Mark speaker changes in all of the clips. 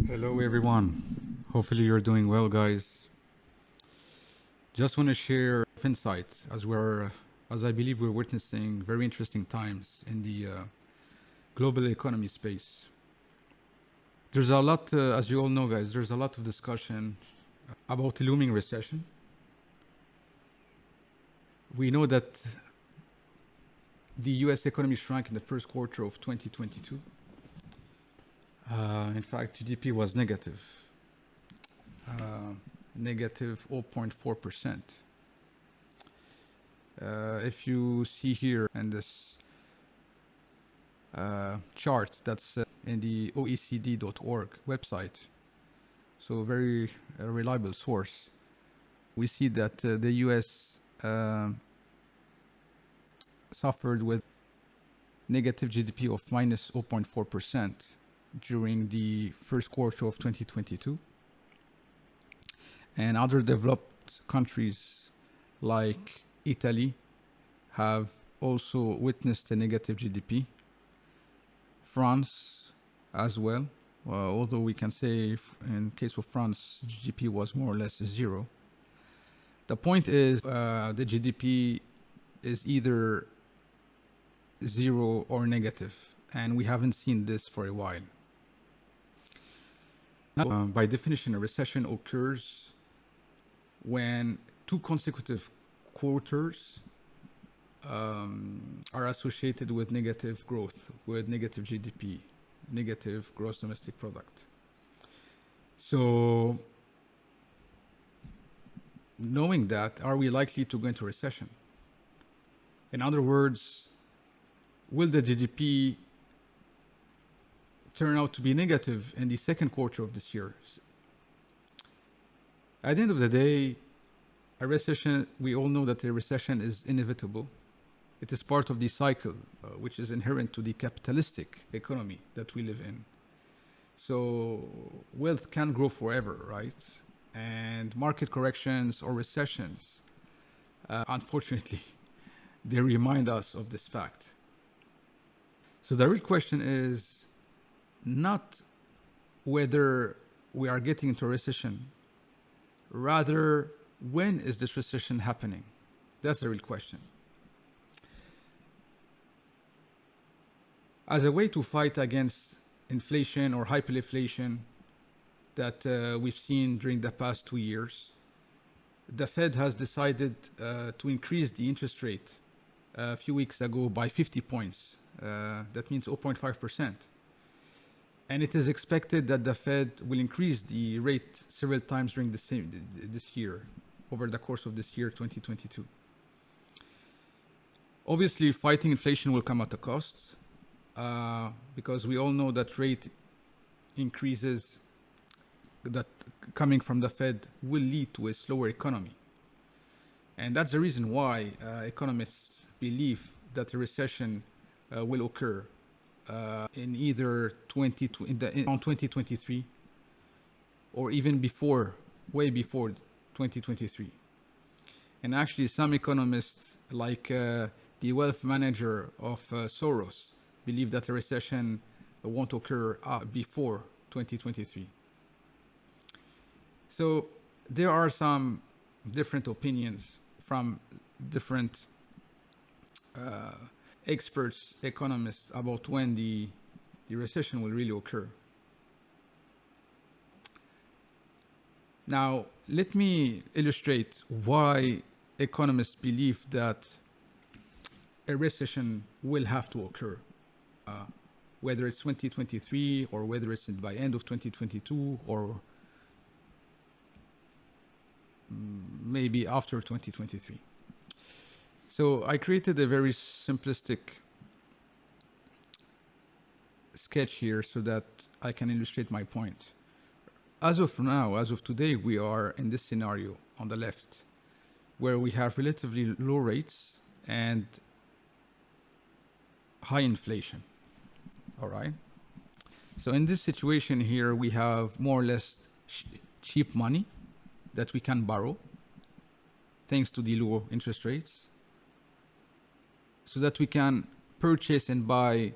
Speaker 1: Hello, everyone. Hopefully, you're doing well, guys. Just want to share insights as I believe we're witnessing very interesting times in the global economy space. There's a lot, as you all know, guys, there's a lot of discussion about the looming recession. We know that the US economy shrank in the first quarter of 2022. In fact, GDP was negative, negative 0.4%. If you see here in this chart that's in the OECD.org website, so very reliable source, we see that the US suffered with negative GDP of minus 0.4% during the first quarter of 2022. And other developed countries like Italy have also witnessed a negative GDP. France as well, although we can say in case of France, GDP was more or less zero. The point is the GDP is either zero or negative, and we haven't seen this for a while. By definition, a recession occurs when two consecutive quarters are associated with negative growth, with negative GDP, negative gross domestic product. So, knowing that, are we likely to go into recession? In other words, will the GDP turn out to be negative in the second quarter of this year? At the end of the day, a recession, we all know that a recession is inevitable. It is part of the cycle, which is inherent to the capitalistic economy that we live in. So wealth can't grow forever, right? And market corrections or recessions, unfortunately, they remind us of this fact. So the real question is not whether we are getting into a recession, rather, when is this recession happening? That's the real question. As a way to fight against inflation or hyperinflation that we've seen during the past 2 years, the Fed has decided to increase the interest rate a few weeks ago by 50 points. That means 0.5%. And it is expected that the Fed will increase the rate several times during this year, over the course of this year, 2022. Obviously, fighting inflation will come at a cost, because we all know that rate increases that coming from the Fed will lead to a slower economy. And that's the reason why economists believe that a recession will occur in either around 2023 or even before, way before 2023. And actually some economists like the wealth manager of Soros believe that a recession won't occur before 2023. So there are some different opinions from different experts, economists, about when the recession will really occur. Now, let me illustrate why economists believe that a recession will have to occur, whether it's 2023 or whether it's by end of 2022 or maybe after 2023. So I created a very simplistic sketch here so that I can illustrate my point. As of now, as of today, we are in this scenario on the left, where we have relatively low rates and high inflation. All right. So in this situation here, we have more or less cheap money that we can borrow thanks to the low interest rates, so that we can purchase and buy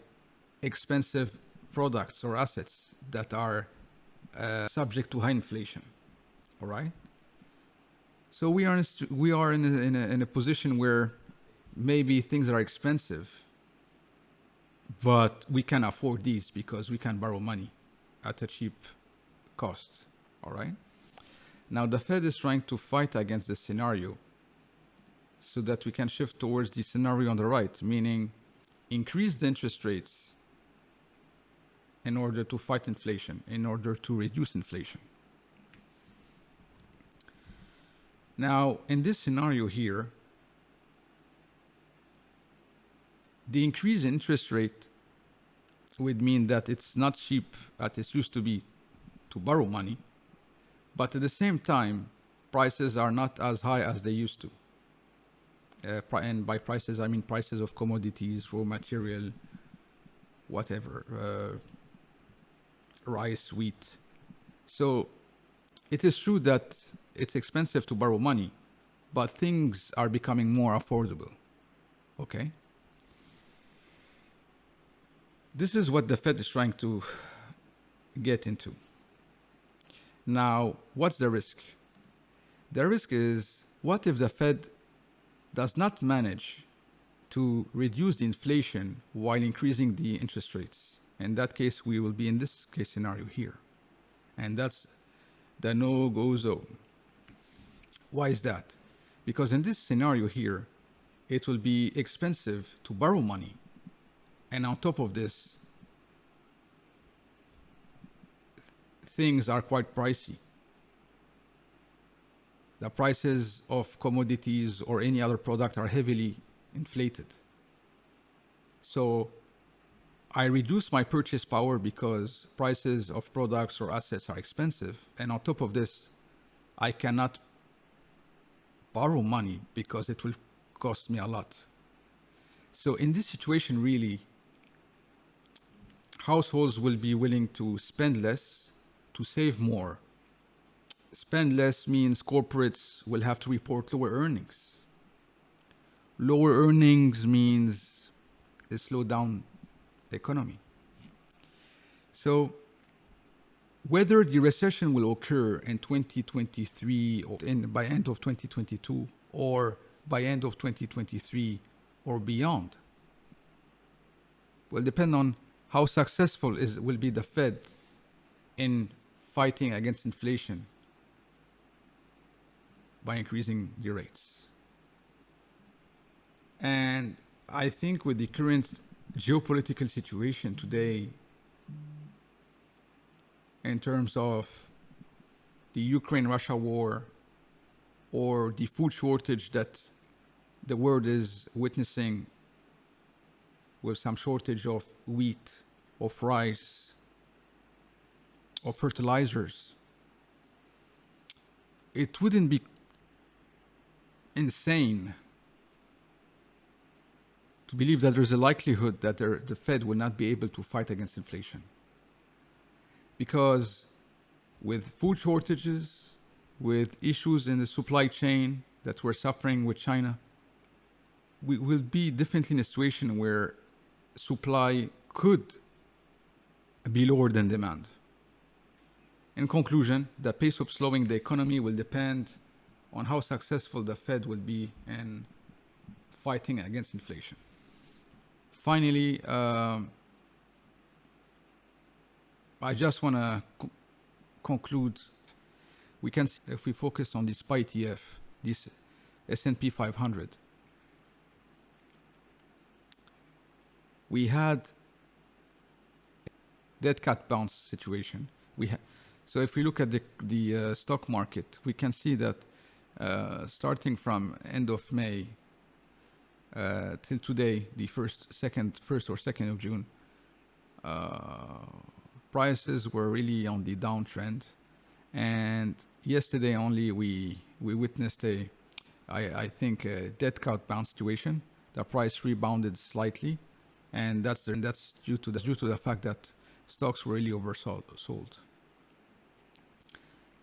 Speaker 1: expensive products or assets that are subject to high inflation. All right. So we are in a position where maybe things are expensive, but we can afford these because we can borrow money at a cheap cost. All right. Now the Fed is trying to fight against this scenario so that we can shift towards the scenario on the right, meaning increase the interest rates in order to fight inflation, in order to reduce inflation. Now, in this scenario here, the increase in interest rate would mean that it's not cheap as it used to be to borrow money, but at the same time, prices are not as high as they used to. And by prices, I mean prices of commodities, raw material, whatever, rice, wheat. So it is true that it's expensive to borrow money, but things are becoming more affordable. Okay? This is what the Fed is trying to get into. Now, what's the risk? The risk is, what if the Fed does not manage to reduce the inflation while increasing the interest rates? In that case, we will be in this case scenario here. And that's the no-go zone. Why is that? Because in this scenario here, it will be expensive to borrow money. And on top of this, things are quite pricey. The prices of commodities or any other product are heavily inflated. So I reduce my purchase power because prices of products or assets are expensive. And on top of this, I cannot borrow money because it will cost me a lot. So in this situation, really, households will be willing to spend less to save more. Spend less means corporates will have to report lower earnings. Lower earnings means a slowdown economy. So whether the recession will occur in 2023 or by end of 2022 or by end of 2023 or beyond will depend on how successful will be the Fed in fighting against inflation by increasing the rates. And I think with the current geopolitical situation today, in terms of the Ukraine-Russia war or the food shortage that the world is witnessing, with some shortage of wheat, of rice, of fertilizers, it wouldn't be insane to believe that there's a likelihood that the Fed will not be able to fight against inflation. Because with food shortages, with issues in the supply chain that we're suffering with China, we will be definitely in a situation where supply could be lower than demand. In conclusion, the pace of slowing the economy will depend on how successful the Fed will be in fighting against inflation. Finally, I just want to conclude. We can see if we focus on the SPY ETF, this S&P 500, we had dead cat bounce situation. So if we look at the stock market, we can see that starting from end of May till today, the first or second of June, prices were really on the downtrend. And yesterday only we witnessed I think a dead cat bounce situation. The price rebounded slightly, and that's due to the fact that stocks were really oversold.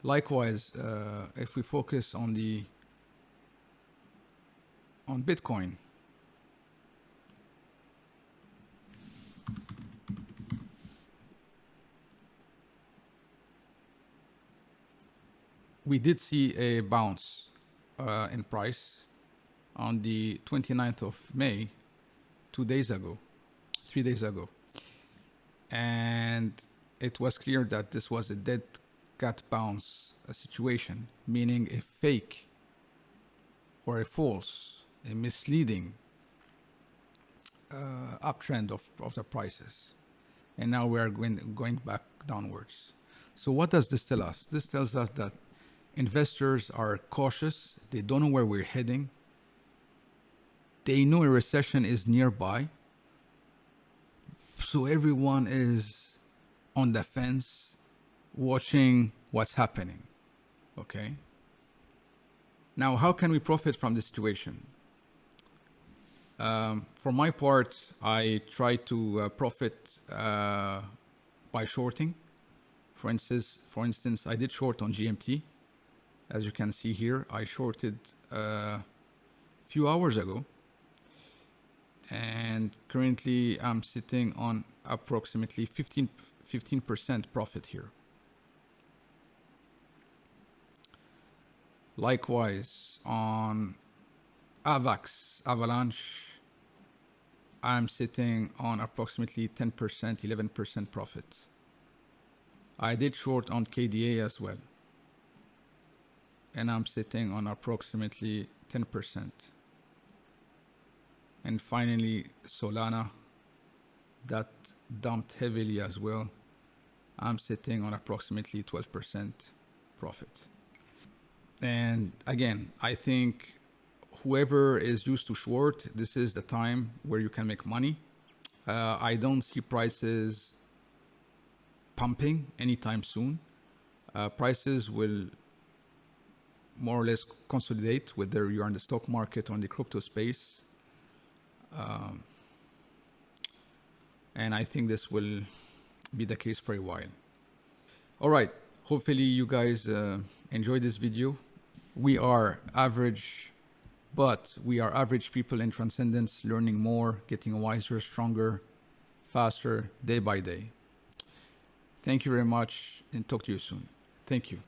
Speaker 1: Likewise, if we focus on Bitcoin, we did see a bounce in price on the 29th of May, 2 days ago, 3 days ago. And it was clear that this was a dead cat bounce situation, meaning a fake or a false, a misleading uptrend of the prices. And now we are going back downwards. So what does this tell us? This tells us that investors are cautious. They don't know where we're heading. They know a recession is nearby. So everyone is on the fence watching what's happening. Okay. Now, how can we profit from the situation? For my part, I try to profit by shorting. For instance, I did short on GMT. As you can see here, I shorted a few hours ago, and currently I'm sitting on approximately 15% profit here. Likewise, on Avalanche, I'm sitting on approximately 10%, 11% profit. I did short on KDA as well, and I'm sitting on approximately 10%. And finally, Solana, that dumped heavily as well. I'm sitting on approximately 12% profit. And again, I think whoever is used to short, this is the time where you can make money. I don't see prices pumping anytime soon. Prices will more or less consolidate, whether you're in the stock market or in the crypto space. And I think this will be the case for a while. All right. Hopefully you guys enjoyed this video. We are average, but we are average people in transcendence, learning more, getting wiser, stronger, faster, day by day. Thank you very much, and talk to you soon. Thank you.